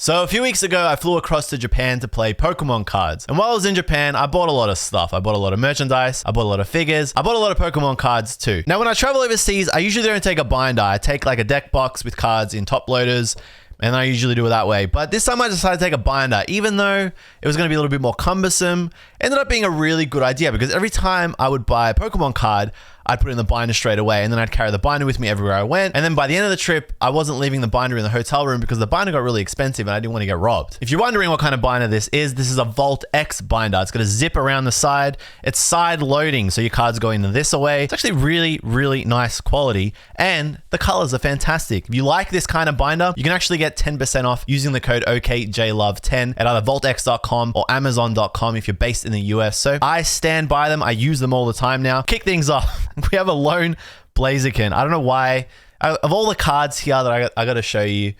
So a few weeks ago, I flew across to Japan to play Pokemon cards. And while I was in Japan, I bought a lot of stuff. I bought a lot of merchandise. I bought a lot of figures. I bought a lot of Pokemon cards too. Now, when I travel overseas, I usually don't take a binder. I take like a deck box with cards in top loaders. And I usually do it that way. But this time I decided to take a binder, even though it was going to be a little bit more cumbersome. Ended up being a really good idea because every time I would buy a Pokemon card, I'd put it in the binder straight away, and then I'd carry the binder with me everywhere I went. And then by the end of the trip, I wasn't leaving the binder in the hotel room because the binder got really expensive and I didn't want to get robbed. If you're wondering what kind of binder this is a Vault X binder. It's got a zip around the side. It's side loading, so your cards go into this away. It's actually really, really nice quality, and the colors are fantastic. If you like this kind of binder, you can actually get 10% off using the code okJLUV10 at either vaultx.com or amazon.com if you're based in the US. So I stand by them. I use them all the time now. Kick things off. We have a lone Blaziken. I don't know why. Of all the cards here that I got to show you,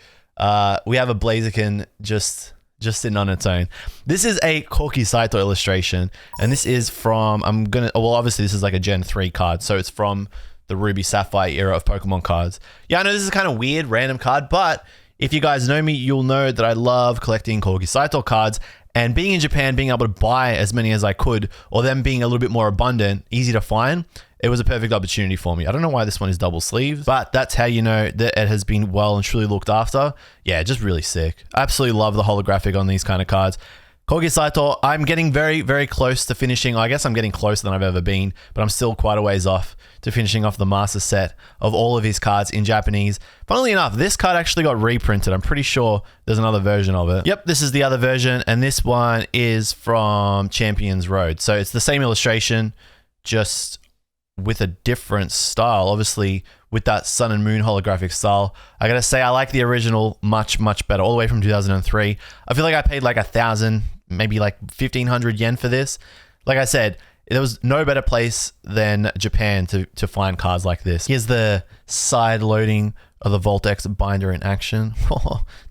we have a Blaziken just sitting on its own. This is a Corki Saito illustration, and this is from, obviously this is like a Gen 3 card, so it's from the Ruby Sapphire era of Pokemon cards. Yeah, I know this is kind of weird, random card, but if you guys know me, you'll know that I love collecting Corki Saito cards. And being in Japan, being able to buy as many as I could, or them being a little bit more abundant, easy to find, it was a perfect opportunity for me. I don't know why this one is double sleeved, but that's how you know that it has been well and truly looked after. Yeah, just really sick. I absolutely love the holographic on these kind of cards. Corki Saito, I'm getting very, very close to finishing. I guess I'm getting closer than I've ever been, but I'm still quite a ways off to finishing off the master set of all of his cards in Japanese. Funnily enough, this card actually got reprinted. I'm pretty sure there's another version of it. Yep, this is the other version, and this one is from Champions Road. So it's the same illustration, just with a different style, obviously with that Sun and Moon holographic style. I gotta say, I like the original much, much better, all the way from 2003. I feel like I paid like 1,000, maybe like 1,500 yen for this. Like I said, there was no better place than Japan to find cards like this. Here's the side loading of the Vault X binder in action.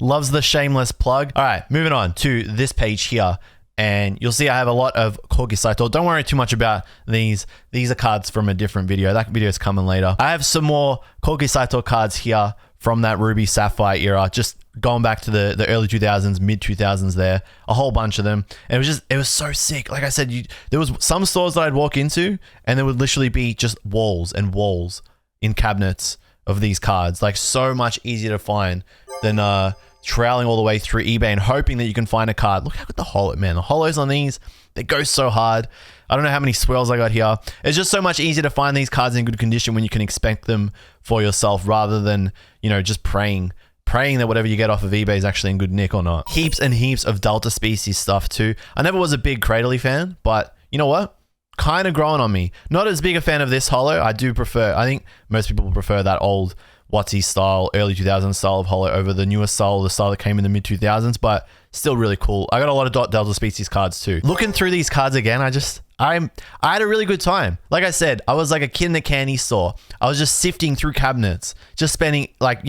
Loves the shameless plug. All right, moving on to this page here. And you'll see I have a lot of Corki Saito. Don't worry too much about these. These are cards from a different video. That video is coming later. I have some more Corki Saito cards here from that Ruby Sapphire era. Just going back to the early 2000s, mid 2000s there. A whole bunch of them. And it was so sick. Like I said, there was some stores that I'd walk into and there would literally be just walls and walls in cabinets of these cards. Like so much easier to find than trailing all the way through eBay and hoping that you can find a card. Look how good the hollow, man. The hollows on these, they go so hard. I don't know how many swirls I got here. It's just so much easier to find these cards in good condition when you can expect them for yourself rather than, you know, just praying that whatever you get off of eBay is actually in good nick or not. Heaps and heaps of Delta Species stuff too. I never was a big Cradley fan, but you know what? Kind of growing on me. Not as big a fan of this hollow. I think most people prefer that old WOTC style, early 2000s style of hollow over the newer style, the style that came in the mid 2000s, but still really cool. I got a lot of Delta Species cards too. Looking through these cards again, I had a really good time. Like I said, I was like a kid in the candy store. I was just sifting through cabinets, just spending like,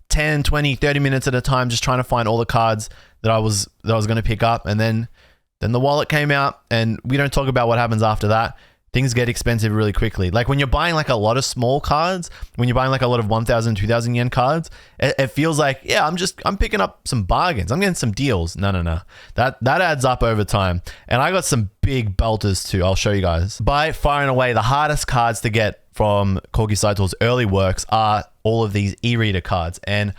10, 20, 30 minutes at a time, just trying to find all the cards that I was going to pick up. And then the wallet came out, and we don't talk about what happens after that. Things get expensive really quickly. Like when you're buying like a lot of small cards, when you're buying like a lot of 1,000, 2,000 yen cards, it feels like, yeah, I'm picking up some bargains. I'm getting some deals. No. That adds up over time. And I got some big belters too. I'll show you guys. By far and away, the hardest cards to get from Corki Saito's early works are all of these E-Reader cards. And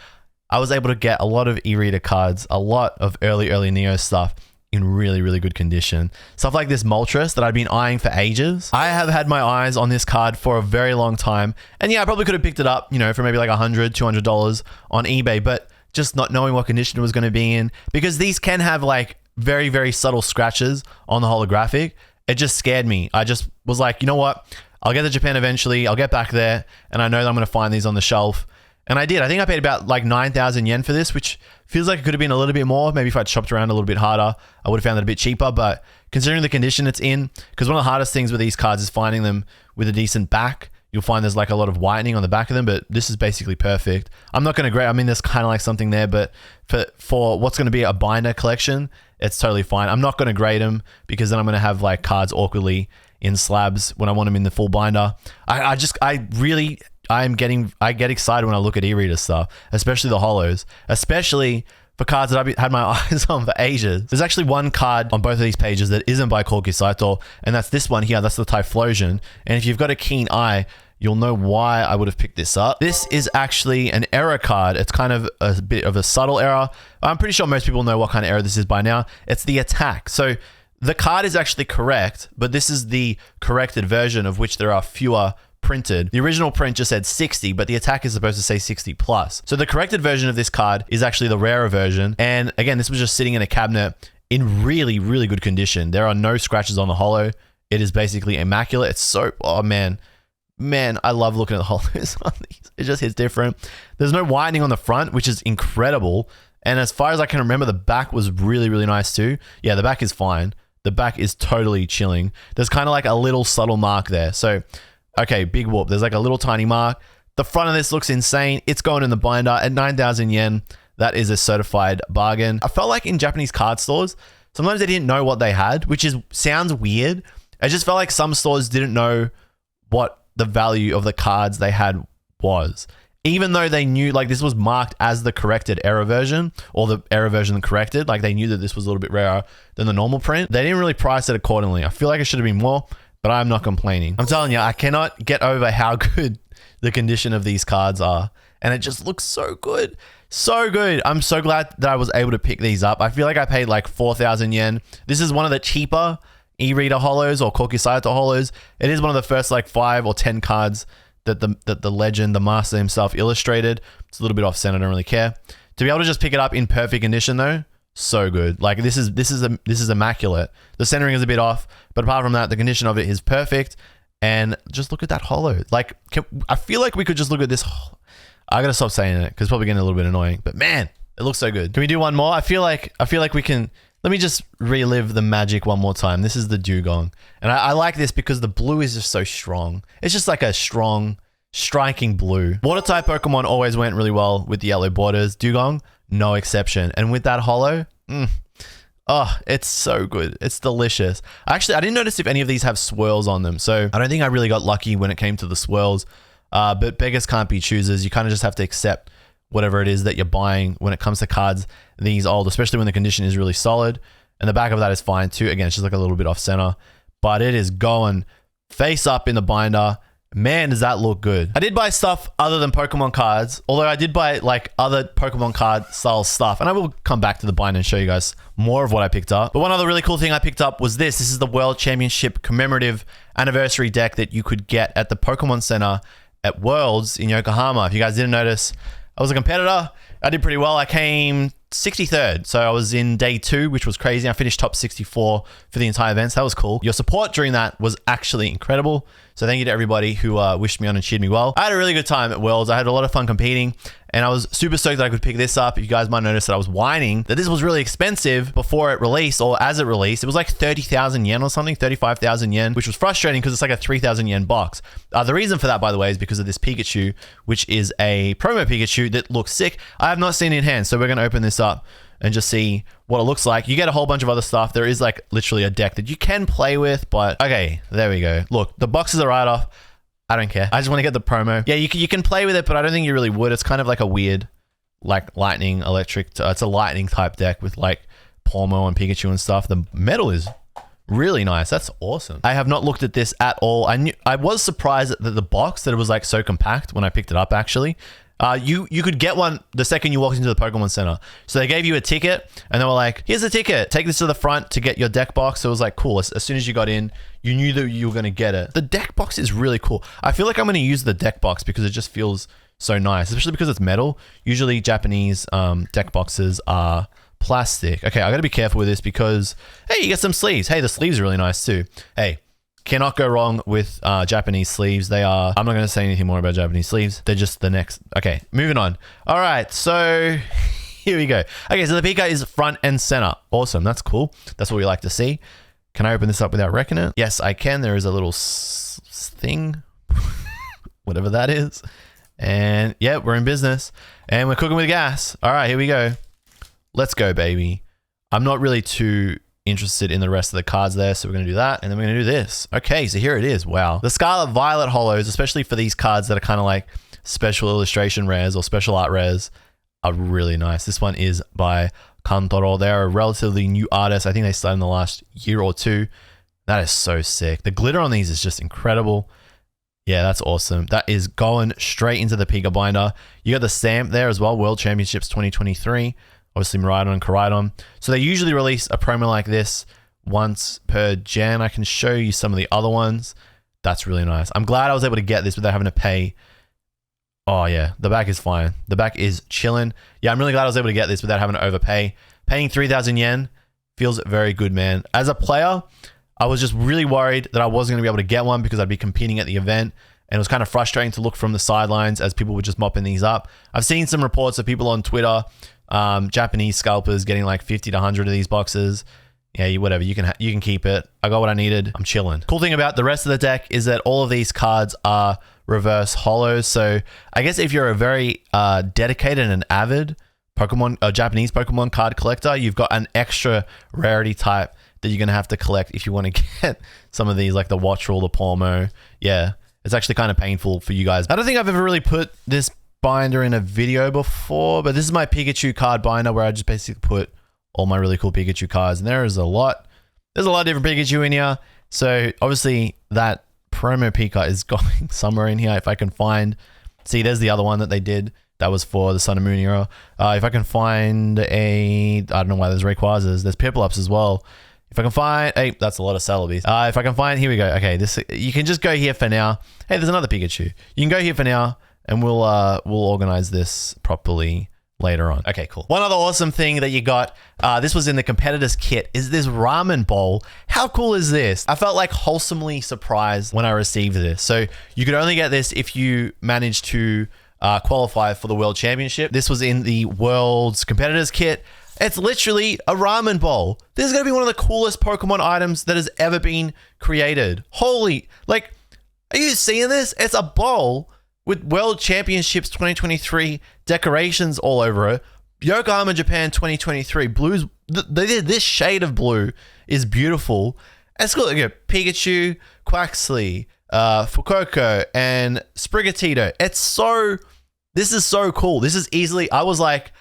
I was able to get a lot of E-Reader cards, a lot of early Neo stuff in really, really good condition. Stuff like this Moltres that I'd been eyeing for ages. I have had my eyes on this card for a very long time. And yeah, I probably could have picked it up, for maybe like $100, $200 on eBay, but just not knowing what condition it was going to be in, because these can have like very, very subtle scratches on the holographic. It just scared me. I just was like, you know what? I'll get to Japan eventually. I'll get back there and I know that I'm going to find these on the shelf. And I did. I think I paid about like 9,000 yen for this, which feels like it could have been a little bit more. Maybe if I'd shopped around a little bit harder, I would have found it a bit cheaper. But considering the condition it's in, because one of the hardest things with these cards is finding them with a decent back. You'll find there's like a lot of whitening on the back of them, but this is basically perfect. I'm not going to grade. I mean, there's kind of like something there, but for what's going to be a binder collection, it's totally fine. I'm not going to grade them because then I'm going to have like cards awkwardly in slabs when I want them in the full binder. I get excited when I look at E-Reader stuff, especially the hollows, especially for cards that I've had my eyes on for ages. There's actually one card on both of these pages that isn't by Corki Saito, and that's this one here. That's the Typhlosion. And if you've got a keen eye, you'll know why I would have picked this up. This is actually an error card. It's kind of a bit of a subtle error. I'm pretty sure most people know what kind of error this is by now. It's the attack. So the card is actually correct, but this is the corrected version of which there are fewer printed. The original print just said 60, but the attack is supposed to say 60 plus. So the corrected version of this card is actually the rarer version. And again, this was just sitting in a cabinet in really, really good condition. There are no scratches on the holo. It is basically immaculate. It's so, oh man, I love looking at the holos on these. It just hits different. There's no whitening on the front, which is incredible. And as far as I can remember, the back was really, really nice too. Yeah, the back is fine. The back is totally chilling. There's kind of like a little subtle mark there. So okay, big whoop. There's like a little tiny mark. The front of this looks insane. It's going in the binder at 9,000 yen. That is a certified bargain. I felt like in Japanese card stores, sometimes they didn't know what they had, which sounds weird. I just felt like some stores didn't know what the value of the cards they had was. Even though they knew like this was marked as the corrected error version or the error version corrected, like they knew that this was a little bit rarer than the normal print. They didn't really price it accordingly. I feel like it should have been more, but I'm not complaining. I'm telling you, I cannot get over how good the condition of these cards are. And it just looks so good. So good. I'm so glad that I was able to pick these up. I feel like I paid like 4,000 yen. This is one of the cheaper E-Reader holos or Corki Saito holos. It is one of the first like 5 or 10 cards that the legend, the master himself illustrated. It's a little bit off center. I don't really care. To be able to just pick it up in perfect condition though, so good. Like this is immaculate. The centering is a bit off, but apart from that, the condition of it is perfect. And just look at that holo. Like I feel like we could just look at this. I gotta stop saying it because it's probably getting a little bit annoying. But man, it looks so good. Can we do one more? I feel like we can. Let me just relive the magic one more time. This is the dugong, and I like this because the blue is just so strong. It's just like a strong, striking blue. Water type Pokemon always went really well with the yellow borders. Dugong, no exception. And with that holo, oh, it's so good. It's delicious. Actually, I didn't notice if any of these have swirls on them. So I don't think I really got lucky when it came to the swirls. But beggars can't be choosers. You kind of just have to accept whatever it is that you're buying when it comes to cards these old, especially when the condition is really solid. And the back of that is fine too. Again, it's just like a little bit off center, but it is going face up in the binder. Man, does that look good. I did buy stuff other than Pokemon cards, although I did buy like other Pokemon card style stuff, and I will come back to the binder and show you guys more of what I picked up. But one other really cool thing I picked up was this. This is the World Championship commemorative anniversary deck that you could get at the Pokemon Center at Worlds in Yokohama. If you guys didn't notice, I was a competitor. I did pretty well. I came 63rd. So I was in day 2, which was crazy. I finished top 64 for the entire event. So that was cool. Your support during that was actually incredible. So thank you to everybody who wished me on and cheered me well. I had a really good time at Worlds. I had a lot of fun competing, and I was super stoked that I could pick this up. You guys might notice that I was whining that this was really expensive before it released, or as it released. It was like 30,000 yen or something, 35,000 yen, which was frustrating because it's like a 3,000 yen box. The reason for that, by the way, is because of this Pikachu, which is a promo Pikachu that looks sick. I have not seen it in hand, so we're going to open this up and just see what it looks like. You get a whole bunch of other stuff. There is like literally a deck that you can play with, but okay, there we go. Look, the boxes are right off. I don't care. I just want to get the promo. Yeah, you can play with it, but I don't think you really would. It's kind of like a weird, like lightning electric. It's a lightning type deck with like Palmo and Pikachu and stuff. The metal is really nice. That's awesome. I have not looked at this at all. I was surprised that the box, that it was like so compact when I picked it up actually. You could get one the second you walked into the Pokemon Center. So they gave you a ticket and they were like, here's a ticket, take this to the front to get your deck box. So it was like, cool. As soon as you got in, you knew that you were going to get it. The deck box is really cool. I feel like I'm going to use the deck box because it just feels so nice, especially because it's metal. Usually Japanese deck boxes are plastic. Okay, I got to be careful with this because, hey, you get some sleeves. Hey, the sleeves are really nice too. Hey, cannot go wrong with Japanese sleeves. They are, I'm not going to say anything more about Japanese sleeves. They're just the next. Okay, moving on. All right, so here we go. Okay, so the Pika is front and center. Awesome, that's cool. That's what we like to see. Can I open this up without wrecking it? Yes, I can. There is a little thing, whatever that is. And yeah, we're in business and we're cooking with gas. All right, here we go. Let's go, baby. I'm not really too interested in the rest of the cards there, so we're going to do that, and then we're going to do this. Okay, so here it is. Wow. The Scarlet Violet holos, especially for these cards that are kind of like special illustration rares or special art rares, are really nice. This one is by Kantoro. They're a relatively new artist. I think they started in the last year or two. That is so sick. The glitter on these is just incredible. Yeah, that's awesome. That is going straight into the Pika binder. You got the stamp there as well, World Championships 2023. Obviously, Miraidon and Koraidon. So they usually release a promo like this once per gen. I can show you some of the other ones. That's really nice. I'm glad I was able to get this without having to pay. Oh yeah, the back is fine. The back is chilling. Yeah, I'm really glad I was able to get this without having to overpay. Paying 3,000 yen feels very good, man. As a player, I was just really worried that I wasn't going to be able to get one because I'd be competing at the event. And it was kind of frustrating to look from the sidelines as people were just mopping these up. I've seen some reports of people on Twitter, Japanese scalpers getting like 50 to 100 of these boxes. Yeah, whatever. You can keep it. I got what I needed. I'm chilling. Cool thing about the rest of the deck is that all of these cards are reverse holos. So I guess if you're a very dedicated and avid Japanese Pokemon card collector, you've got an extra rarity type that you're going to have to collect if you want to get some of these, like the Wattrel, the Palmo. Yeah, it's actually kind of painful for you guys. I don't think I've ever really put this binder in a video before, but this is my Pikachu card binder where I just basically put all my really cool Pikachu cards. And there's a lot of different Pikachu in here. So obviously that promo Pika is going somewhere in here. If I can find, see, there's the other one that they did. That was for the Sun and Moon era. If I can find I don't know why there's Rayquazas. There's Piplups as well. If I can find, hey, that's a lot of Celebes. If I can find, here we go. Okay, you can just go here for now. Hey, there's another Pikachu. You can go here for now, and we'll organize this properly later on. Okay, cool. One other awesome thing that you got, this was in the competitors kit, is this ramen bowl. How cool is this? I felt like wholesomely surprised when I received this. So you could only get this if you managed to qualify for the World Championship. This was in the World's competitors kit. It's literally a ramen bowl. This is going to be one of the coolest Pokemon items that has ever been created. Holy, like, are you seeing this? It's a bowl with World Championships 2023 decorations all over it. Yokohama, Japan 2023. Blues, this shade of blue is beautiful. It's got like a Pikachu, Quaxley, Fuecoco, and Sprigatito. This is so cool. This is easily, I was like,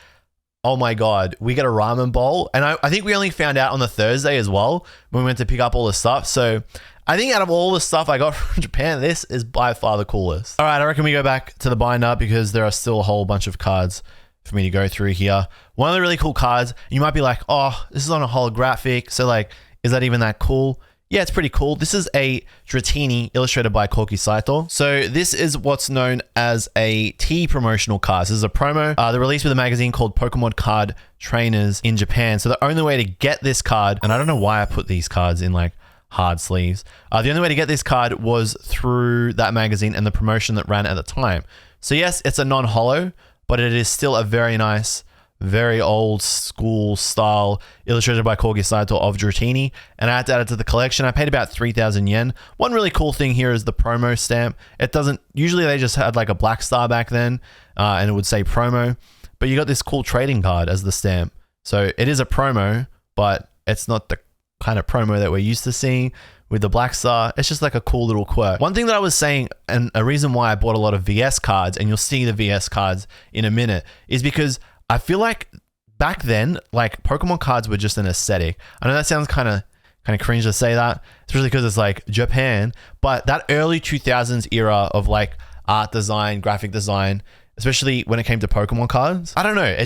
oh my God, we get a ramen bowl. And I think we only found out on the Thursday as well when we went to pick up all the stuff. So I think out of all the stuff I got from Japan, this is by far the coolest. All right, I reckon we go back to the binder because there are still a whole bunch of cards for me to go through here. One of the really cool cards, you might be like, oh, this is on a holographic. So like, is that even that cool? Yeah, it's pretty cool. This is a Dratini illustrated by Koki Saito. So this is what's known as a T promotional card. This is a promo. They're released with a magazine called Pokemon Card Trainers in Japan. So the only way to get this card, and I don't know why I put these cards in like hard sleeves. The only way to get this card was through that magazine and the promotion that ran at the time. So yes, it's a non-holo, but it is still a very nice, very old school style illustrated by Kogi Saito of Dratini, and I had to add it to the collection. I paid about 3,000 yen. One really cool thing here is the promo stamp. It doesn't, usually they just had like a black star back then, and it would say promo, but you got this cool trading card as the stamp. So it is a promo, but it's not the kind of promo that we're used to seeing with the black star. It's just like a cool little quirk. One thing that I was saying, and a reason why I bought a lot of VS cards, and you'll see the VS cards in a minute, is because I feel like back then, like Pokemon cards were just an aesthetic. I know that sounds kind of cringe to say that, especially because it's like Japan, but that early 2000s era of like art design, graphic design, especially when it came to Pokemon cards, I don't know.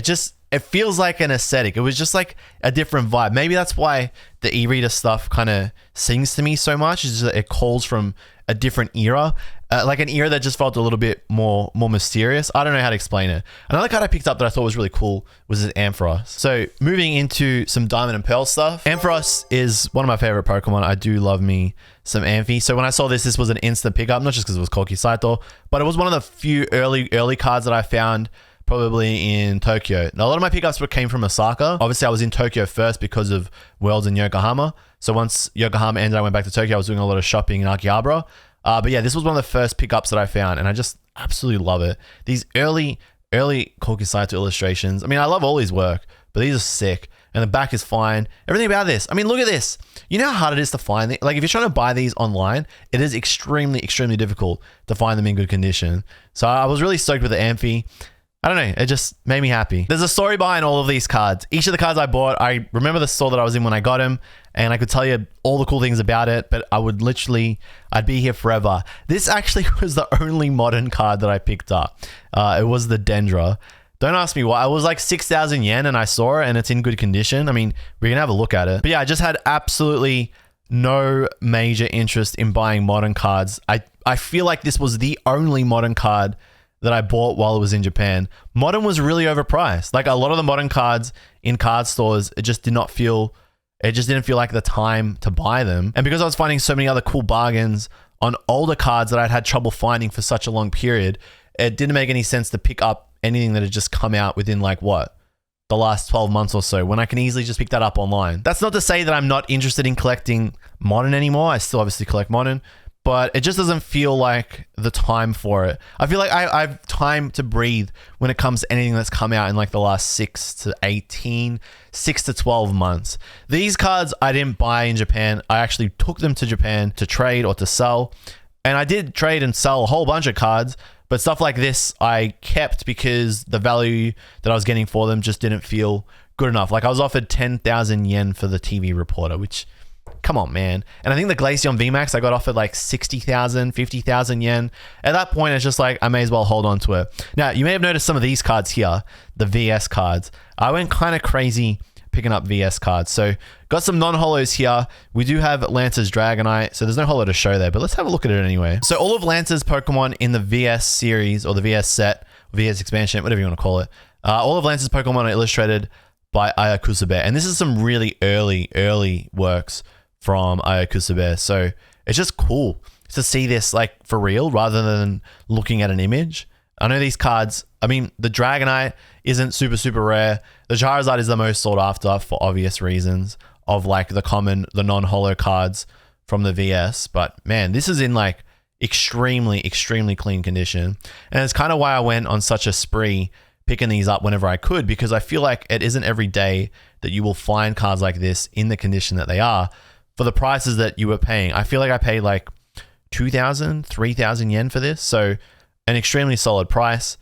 It feels like an aesthetic. It was just like a different vibe. Maybe that's why the e-reader stuff kind of sings to me so much. Is that it calls from a different era, like an era that just felt a little bit more mysterious. I don't know how to explain it. Another card I picked up that I thought was really cool was this Ampharos. So moving into some Diamond and Pearl stuff. Ampharos is one of my favorite Pokemon. I do love me some Amphy. So when I saw this was an instant pickup, not just because it was Koki Saito, but it was one of the few early cards that I found probably in Tokyo. Now, a lot of my pickups came from Osaka. Obviously, I was in Tokyo first because of Worlds in Yokohama. So once Yokohama ended, I went back to Tokyo. I was doing a lot of shopping in Akihabara. But yeah, this was one of the first pickups that I found, and I just absolutely love it. These early Koki Saito illustrations. I mean, I love all his work, but these are sick. And the back is fine. Everything about this. I mean, look at this. You know how hard it is to find these? Like, if you're trying to buy these online, it is extremely, extremely difficult to find them in good condition. So I was really stoked with the Amphy. I don't know. It just made me happy. There's a story behind all of these cards. Each of the cards I bought, I remember the store that I was in when I got them, and I could tell you all the cool things about it, but I'd be here forever. This actually was the only modern card that I picked up. It was the Dendra. Don't ask me why. It was like 6,000 yen and I saw it and it's in good condition. I mean, we can have a look at it. But yeah, I just had absolutely no major interest in buying modern cards. I feel like this was the only modern card that I bought while it was in Japan. Modern was really overpriced. Like a lot of the modern cards in card stores, it just didn't feel like the time to buy them. And because I was finding so many other cool bargains on older cards that I'd had trouble finding for such a long period, it didn't make any sense to pick up anything that had just come out within like what? The last 12 months or so, when I can easily just pick that up online. That's not to say that I'm not interested in collecting modern anymore. I still obviously collect modern, but it just doesn't feel like the time for it. I feel like I have time to breathe when it comes to anything that's come out in like the last 6 to 12 months. These cards I didn't buy in Japan. I actually took them to Japan to trade or to sell. And I did trade and sell a whole bunch of cards, but stuff like this I kept because the value that I was getting for them just didn't feel good enough. Like I was offered 10,000 yen for the TV reporter, which, come on, man. And I think the Glaceon VMAX, I got offered like 60,000, 50,000 yen. At that point, it's just like, I may as well hold on to it. Now, you may have noticed some of these cards here, the VS cards. I went kind of crazy picking up VS cards. So got some non-holos here. We do have Lance's Dragonite, so there's no holo to show there, but let's have a look at it anyway. So all of Lance's Pokemon in the VS series or the VS set, VS expansion, whatever you want to call it, all of Lance's Pokemon are illustrated by Ayakusabe. And this is some really early works from Ayakusabe. So it's just cool to see this like for real rather than looking at an image. I know these cards, I mean, the Dragonite isn't super rare. The Charizard is the most sought after for obvious reasons of like the non-holo cards from the VS. But man, this is in like extremely clean condition. And it's kind of why I went on such a spree picking these up whenever I could, because I feel like it isn't every day that you will find cards like this in the condition that they are for the prices that you were paying. I feel like I paid like 2,000, 3,000 yen for this. So an extremely solid price.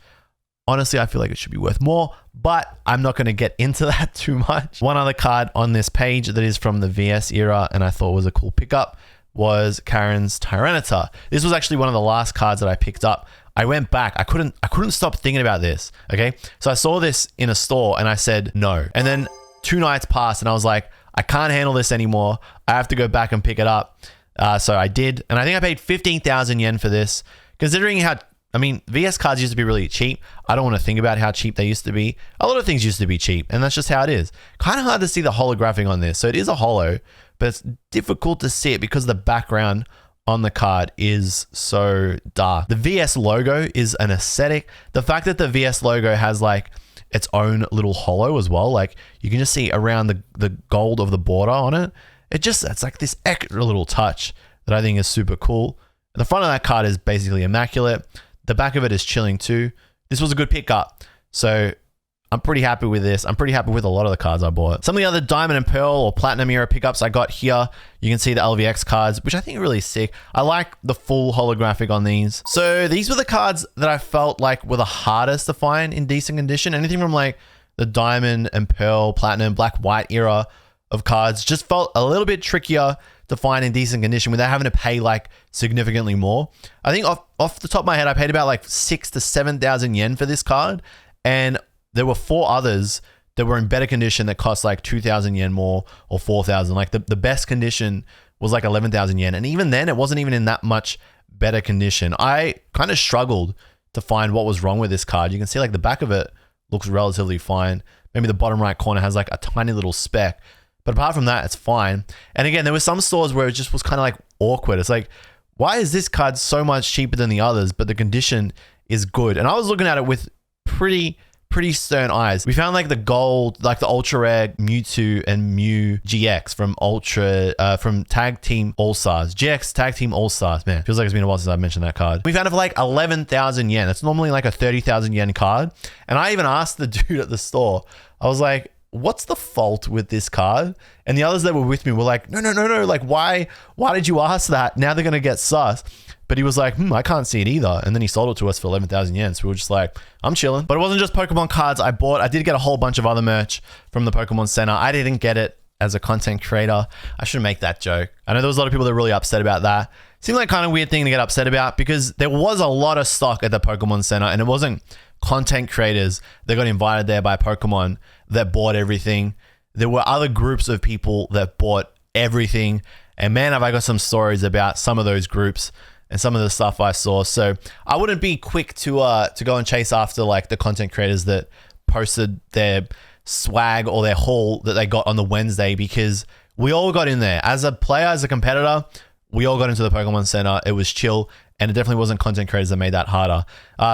Honestly, I feel like it should be worth more, but I'm not going to get into that too much. One other card on this page that is from the VS era and I thought was a cool pickup was Karen's Tyranitar. This was actually one of the last cards that I picked up. I went back. I couldn't stop thinking about this. Okay. So I saw this in a store and I said no. And then 2 nights passed and I was like, I can't handle this anymore. I have to go back and pick it up. So I did. And I think I paid 15,000 yen for this, considering how, I mean, VS cards used to be really cheap. I don't want to think about how cheap they used to be. A lot of things used to be cheap, and that's just how it is. Kind of hard to see the holographic on this. So it is a holo, but it's difficult to see it because the background on the card is so dark. The VS logo is an aesthetic. The fact that the VS logo has like its own little holo as well, like you can just see around the gold of the border on it. It's like this extra little touch that I think is super cool. The front of that card is basically immaculate. The back of it is chilling too. This was a good pickup. So I'm pretty happy with this. I'm pretty happy with a lot of the cards I bought. Some of the other Diamond and Pearl or Platinum era pickups I got here. You can see the LVX cards, which I think are really sick. I like the full holographic on these. So these were the cards that I felt like were the hardest to find in decent condition. Anything from like the Diamond and Pearl, Platinum, Black, White era of cards just felt a little bit trickier to find in decent condition without having to pay like significantly more. I think off the top of my head, I paid about like 6,000 to 7,000 yen for this card. And there were 4 others that were in better condition that cost like 2,000 yen more or 4,000. Like the best condition was like 11,000 yen. And even then it wasn't even in that much better condition. I kind of struggled to find what was wrong with this card. You can see like the back of it looks relatively fine. Maybe the bottom right corner has like a tiny little speck. But apart from that, it's fine. And again, there were some stores where it just was kind of like awkward. It's like, why is this card so much cheaper than the others, but the condition is good? And I was looking at it with pretty stern eyes. We found like the gold, like the ultra rare Mewtwo and Mew GX from Tag Team All Stars. GX Tag Team All Stars. Man, feels like it's been a while since I've mentioned that card. We found it for like 11,000 yen. That's normally like a 30,000 yen card. And I even asked the dude at the store, I was like, what's the fault with this card? And the others that were with me were like, no. Like, why did you ask that? Now they're going to get sus. But he was like, I can't see it either. And then he sold it to us for 11,000 yen. So we were just like, I'm chilling. But it wasn't just Pokemon cards I bought. I did get a whole bunch of other merch from the Pokemon Center. I didn't get it as a content creator. I should make that joke. I know there was a lot of people that were really upset about that. Seemed like kind of weird thing to get upset about because there was a lot of stock at the Pokemon Center and it wasn't content creators that got invited there by Pokemon that bought everything. There were other groups of people that bought everything. And man, have I got some stories about some of those groups and some of the stuff I saw. So I wouldn't be quick to go and chase after like the content creators that posted their swag or their haul that they got on the Wednesday, because we all got in there as a player, as a competitor. We all got into the Pokemon Center. It was chill, and it definitely wasn't content creators that made that harder.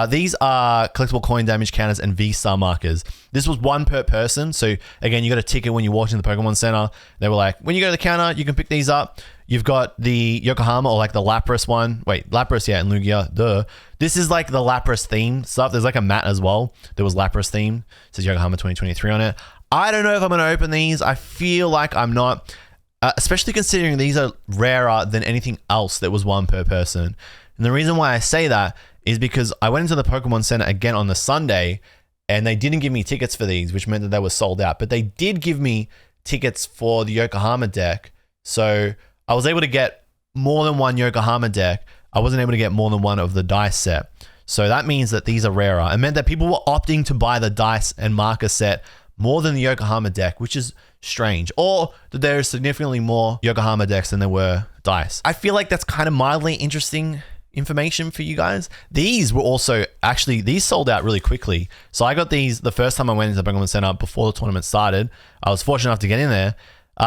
These are collectible coin damage counters and V-Star markers. This was one per person. So again, you got a ticket when you walked into the Pokemon Center. They were like, when you go to the counter, you can pick these up. You've got the Yokohama or like the Lapras one. Wait, Lapras, yeah, and Lugia, duh. This is like the Lapras theme stuff. There's like a mat as well. There was Lapras theme. It says Yokohama 2023 on it. I don't know if I'm going to open these. I feel like I'm not. Especially considering these are rarer than anything else that was one per person. And the reason why I say that is because I went into the Pokemon Center again on the Sunday and they didn't give me tickets for these, which meant that they were sold out. But they did give me tickets for the Yokohama deck. So I was able to get more than one Yokohama deck. I wasn't able to get more than one of the dice set. So that means that these are rarer. It meant that people were opting to buy the dice and marker set more than the Yokohama deck, which is strange. Or that there is significantly more Yokohama decks than there were dice. I feel like that's kind of mildly interesting information for you guys. These were also, actually, these sold out really quickly. So I got these the first time I went into the Pokemon Center before the tournament started. I was fortunate enough to get in there.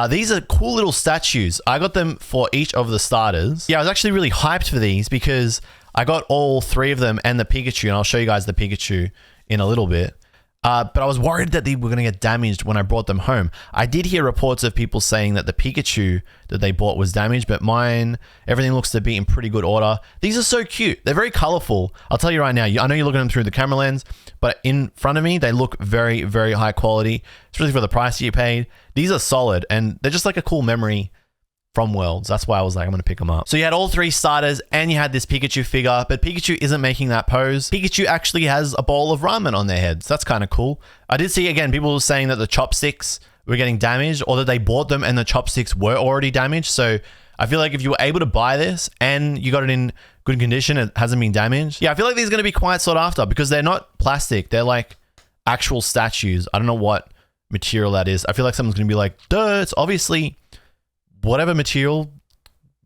These are cool little statues. I got them for each of the starters. Yeah, I was actually really hyped for these because I got all three of them and the Pikachu, and I'll show you guys the Pikachu in a little bit. But I was worried that they were going to get damaged when I brought them home. I did hear reports of people saying that the Pikachu that they bought was damaged, but mine, everything looks to be in pretty good order. These are so cute. They're very colorful. I'll tell you right now, I know you're looking at them through the camera lens, but in front of me, they look very, very high quality, especially for the price you paid. These are solid, and they're just like a cool memory from Worlds. That's why I was like, I'm going to pick them up. So you had all three starters and you had this Pikachu figure, but Pikachu isn't making that pose. Pikachu actually has a bowl of ramen on their heads. That's kind of cool. I did see, again, people were saying that the chopsticks were getting damaged or that they bought them and the chopsticks were already damaged. So I feel like if you were able to buy this and you got it in good condition, it hasn't been damaged. Yeah, I feel like these are going to be quite sought after because they're not plastic. They're like actual statues. I don't know what material that is. I feel like someone's going to be like, duh, it's obviously whatever material,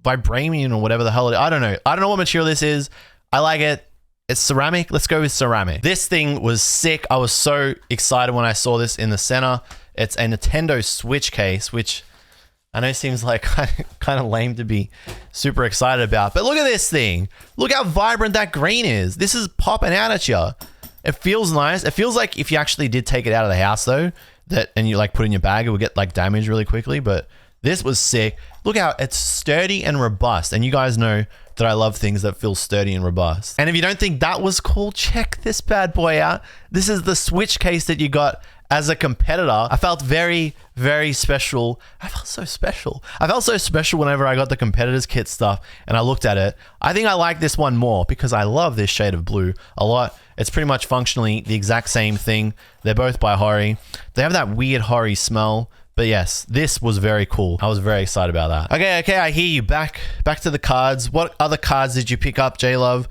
vibranium or whatever the hell it is. I don't know. I don't know what material this is. I like it. It's ceramic. Let's go with ceramic. This thing was sick. I was so excited when I saw this in the center. It's a Nintendo Switch case, which I know seems like kind of lame to be super excited about. But look at this thing. Look how vibrant that green is. This is popping out at you. It feels nice. It feels like if you actually did take it out of the house though, and you like put it in your bag, it would get like damaged really quickly. But this was sick. Look how it's sturdy and robust. And you guys know that I love things that feel sturdy and robust. And if you don't think that was cool, check this bad boy out. This is the Switch case that you got as a competitor. I felt very, very special. I felt so special. I felt so special whenever I got the competitors kit stuff and I looked at it. I think I like this one more because I love this shade of blue a lot. It's pretty much functionally the exact same thing. They're both by Hori. They have that weird Hori smell. But yes, this was very cool. I was very excited about that. Okay, I hear you. Back to the cards. What other cards did you pick up, JLUV?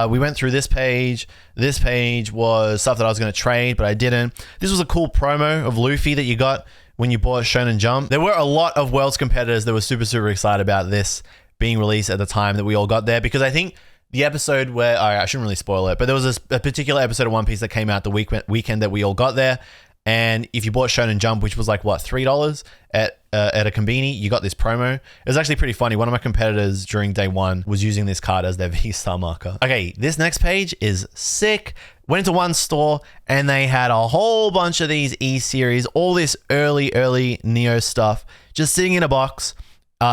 We went through this page. This page was stuff that I was going to trade, but I didn't. This was a cool promo of Luffy that you got when you bought Shonen Jump. There were a lot of Worlds competitors that were super, super excited about this being released at the time that we all got there, because I think the episode where, I shouldn't really spoil it, but there was a particular episode of One Piece that came out the weekend that we all got there. And if you bought Shonen Jump, which was like, what, $3 at a Konbini, you got this promo. It was actually pretty funny. One of my competitors during day one was using this card as their V-Star marker. Okay, this next page is sick. Went into one store and they had a whole bunch of these E-series, all this early Neo stuff, just sitting in a box,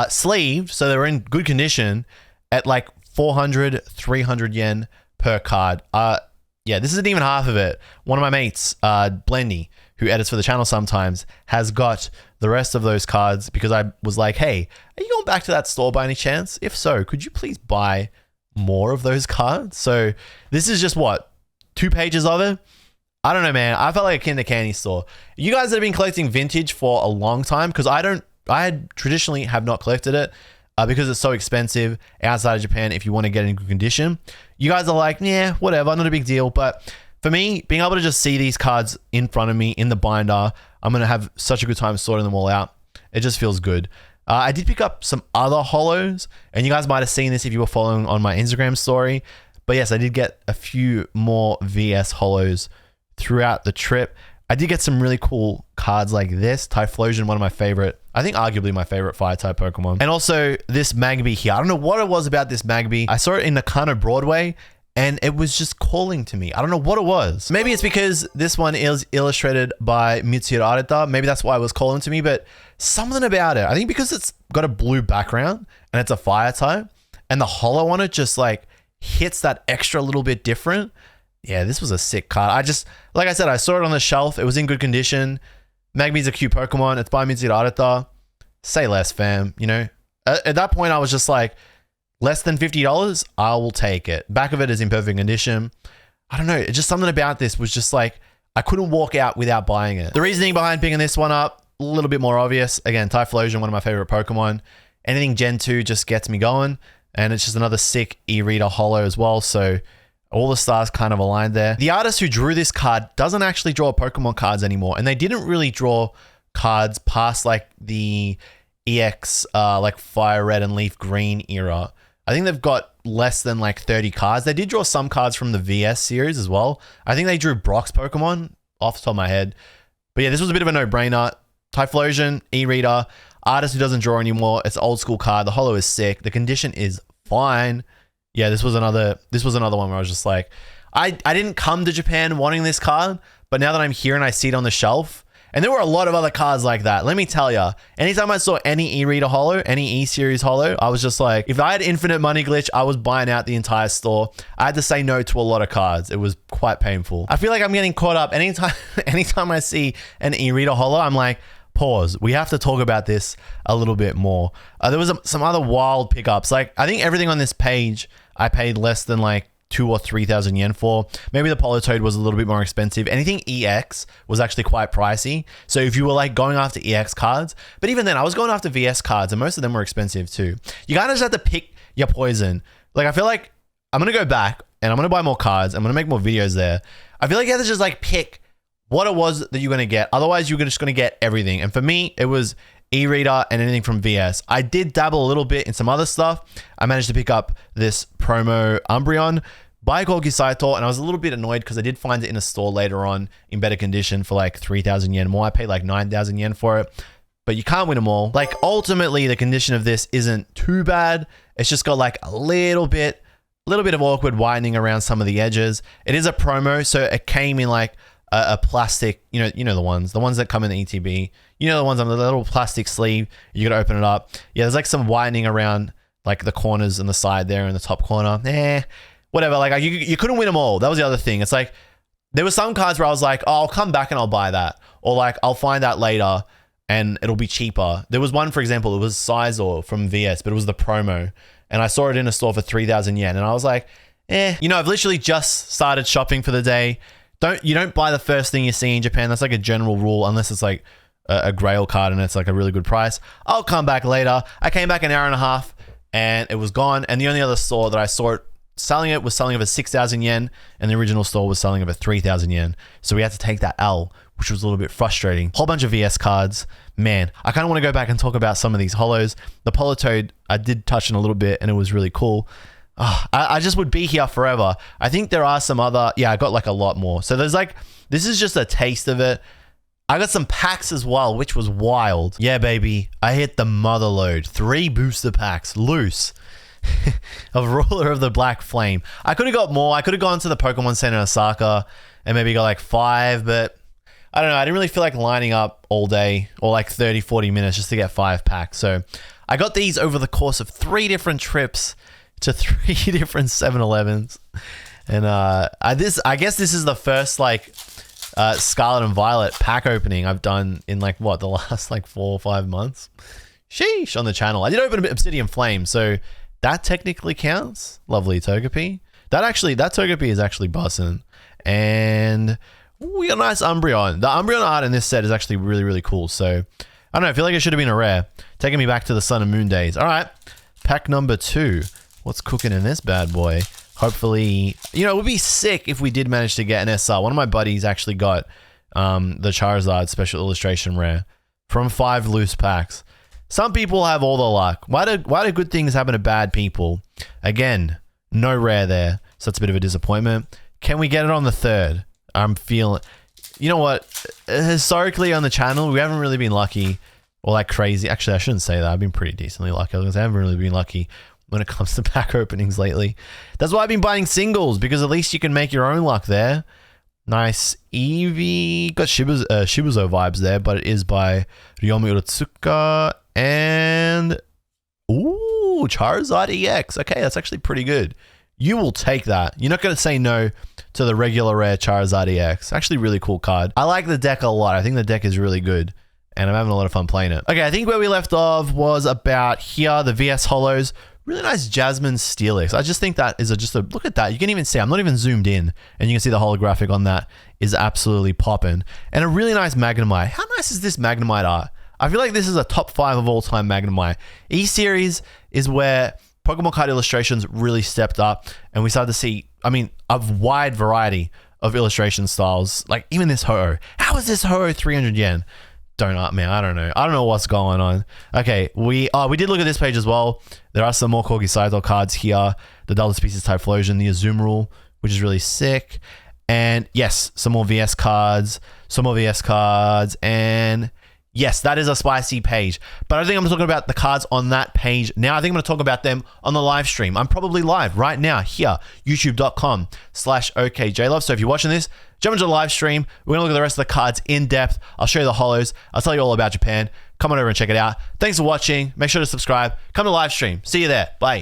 sleeved, so they were in good condition at like 400, 300 yen per card. Yeah, this isn't even half of it. One of my mates, Blendy, who edits for the channel sometimes, has got the rest of those cards because I was like, hey, are you going back to that store by any chance? If so, could you please buy more of those cards. So this is just what, 2 pages of it? I don't know, man. I felt like a Kinder Candy store. You guys that have been collecting vintage for a long time, because I traditionally have not collected it because it's so expensive outside of Japan if you want to get it in good condition. You guys are like, yeah, whatever, not a big deal. But for me, being able to just see these cards in front of me in the binder, I'm going to have such a good time sorting them all out. It just feels good. I did pick up some other holos, and you guys might have seen this if you were following on my Instagram story. But yes, I did get a few more VS holos throughout the trip. I did get some really cool cards like this. Typhlosion, one of my favorite, I think arguably my favorite fire type Pokemon. And also this Magby here. I don't know what it was about this Magby. I saw it in Nakano Broadway and it was just calling to me. I don't know what it was. Maybe it's because this one is illustrated by Mitsuhiro Arita. Maybe that's why it was calling to me, but something about it. I think because it's got a blue background and it's a fire type and the holo on it just like hits that extra little bit different. Yeah, this was a sick card. Like I said, I saw it on the shelf. It was in good condition. Magby's a cute Pokemon. It's by Mitsuhiro Arita. Say less, fam. You know, at that point, I was just like, less than $50, I will take it. Back of it is in perfect condition. I don't know. It's just something about this was just like, I couldn't walk out without buying it. The reasoning behind picking this one up, a little bit more obvious. Again, Typhlosion, one of my favorite Pokemon. Anything Gen 2 just gets me going. And it's just another sick E-Reader holo as well. So all the stars kind of aligned there. The artist who drew this card doesn't actually draw Pokemon cards anymore. And they didn't really draw cards past like the EX, like Fire Red and Leaf Green era. I think they've got less than like 30 cards. They did draw some cards from the VS series as well. I think they drew Brock's Pokemon off the top of my head. But yeah, this was a bit of a no-brainer. Typhlosion, E-Reader, artist who doesn't draw anymore. It's an old school card. The holo is sick. The condition is fine. Yeah, this was another one where I was just like, I didn't come to Japan wanting this card, but now that I'm here and I see it on the shelf, and there were a lot of other cards like that. Let me tell you, anytime I saw any E-Reader holo, any E-Series holo, I was just like, if I had infinite money glitch, I was buying out the entire store. I had to say no to a lot of cards. It was quite painful. I feel like I'm getting caught up. Anytime I see an E-Reader holo, I'm like, pause. We have to talk about this a little bit more. There was some other wild pickups. Like, I think everything on this page, I paid less than like 2,000 or 3,000 yen for. Maybe the Politoed was a little bit more expensive. Anything EX was actually quite pricey. So if you were like going after EX cards, but even then I was going after VS cards and most of them were expensive too. You kind of just have to pick your poison. Like, I feel like I'm going to go back and I'm going to buy more cards. I'm going to make more videos there. I feel like you have to just like pick what it was that you're going to get. Otherwise you're just going to get everything. And for me, it was E-Reader and anything from VS. I did dabble a little bit in some other stuff. I managed to pick up this promo Umbreon by Koki Saito, and I was a little bit annoyed because I did find it in a store later on in better condition for like 3,000 yen more. I paid like 9,000 yen for it, but you can't win them all. Like, ultimately, the condition of this isn't too bad. It's just got like a little bit of awkward whitening around some of the edges. It is a promo, so it came in like a plastic, you know the ones that come in the ETB. You know the ones on the little plastic sleeve. You got to open it up. Yeah, there's like some whitening around like the corners and the side there in the top corner. Whatever. Like you couldn't win them all. That was the other thing. It's like there were some cards where I was like, oh, I'll come back and I'll buy that, or like I'll find that later and it'll be cheaper. There was one, for example, it was Sizor from VS, but it was the promo, and I saw it in a store for 3,000 yen, and I was like, I've literally just started shopping for the day. You don't buy the first thing you see in Japan. That's like a general rule, unless it's like a Grail card and it's like a really good price. I'll come back later. I came back an hour and a half and it was gone. And the only other store that I saw it selling it was selling it for 6,000 yen, and the original store was selling it for 3,000 yen. So we had to take that L, which was a little bit frustrating. Whole bunch of VS cards. Man, I kind of want to go back and talk about some of these holos. The Politoed, I did touch on a little bit and it was really cool. I just would be here forever. I think there are some other, I got like a lot more. So there's like, this is just a taste of it. I got some packs as well, which was wild. Yeah, baby. I hit the mother load. 3 booster packs loose of Ruler of the Black Flame. I could have got more. I could have gone to the Pokemon Center in Osaka and maybe got like 5, but I don't know. I didn't really feel like lining up all day or like 30, 40 minutes just to get 5 packs. So I got these over the course of 3 different trips to 3 different 7-Elevens. And I guess this is the first like Scarlet and Violet pack opening I've done in like the last like 4 or 5 months. Sheesh, on the channel. I did open a bit Obsidian Flame, so That technically counts. Lovely Togepi. That Togepi is actually bussin'. And we got a nice Umbreon. The Umbreon art in this set is actually really, really cool. So, I don't know. I feel like it should have been a rare. Taking me back to the Sun and Moon days. All right. Pack number 2. What's cooking in this bad boy? Hopefully, you know, it would be sick if we did manage to get an SR. One of my buddies actually got the Charizard Special Illustration rare from 5 loose packs. Some people have all the luck. Why do good things happen to bad people? Again, no rare there. So that's a bit of a disappointment. Can we get it on the 3rd? I'm feeling... You know what? Historically on the channel, we haven't really been lucky or like crazy. Actually, I shouldn't say that. I've been pretty decently lucky because I haven't really been lucky when it comes to pack openings lately. That's why I've been buying singles, because at least you can make your own luck there. Nice Eevee. Got Shibuzo vibes there, but it is by Ryomi Urotsuka. And... Ooh, Charizard EX. Okay, that's actually pretty good. You will take that. You're not going to say no to the regular rare Charizard EX. Actually, really cool card. I like the deck a lot. I think the deck is really good, and I'm having a lot of fun playing it. Okay, I think where we left off was about here, the VS Holos. Really nice Jasmine Steelix. I just think that is just a look at that. You can even see, I'm not even zoomed in, and you can see the holographic on that is absolutely popping. And a really nice Magnemite. How nice is this Magnemite art? I feel like this is a top 5 of all time Magnemite. E-Series is where Pokemon card illustrations really stepped up, and we started to see, I mean, a wide variety of illustration styles. Like even this Ho-Oh. How is this Ho-Oh 300 yen? Man, I don't know. I don't know what's going on. Okay, we did look at this page as well. There are some more Corgi Saito cards here. The Double Species Typhlosion, the Azumarill, which is really sick. And yes, some more VS cards. And yes, that is a spicy page. But I think I'm talking about the cards on that page now. I think I'm going to talk about them on the live stream. I'm probably live right now here, youtube.com/okJLUV. So if you're watching this, jump into the live stream. We're going to look at the rest of the cards in depth. I'll show you the holos. I'll tell you all about Japan. Come on over and check it out. Thanks for watching. Make sure to subscribe. Come to the live stream. See you there. Bye.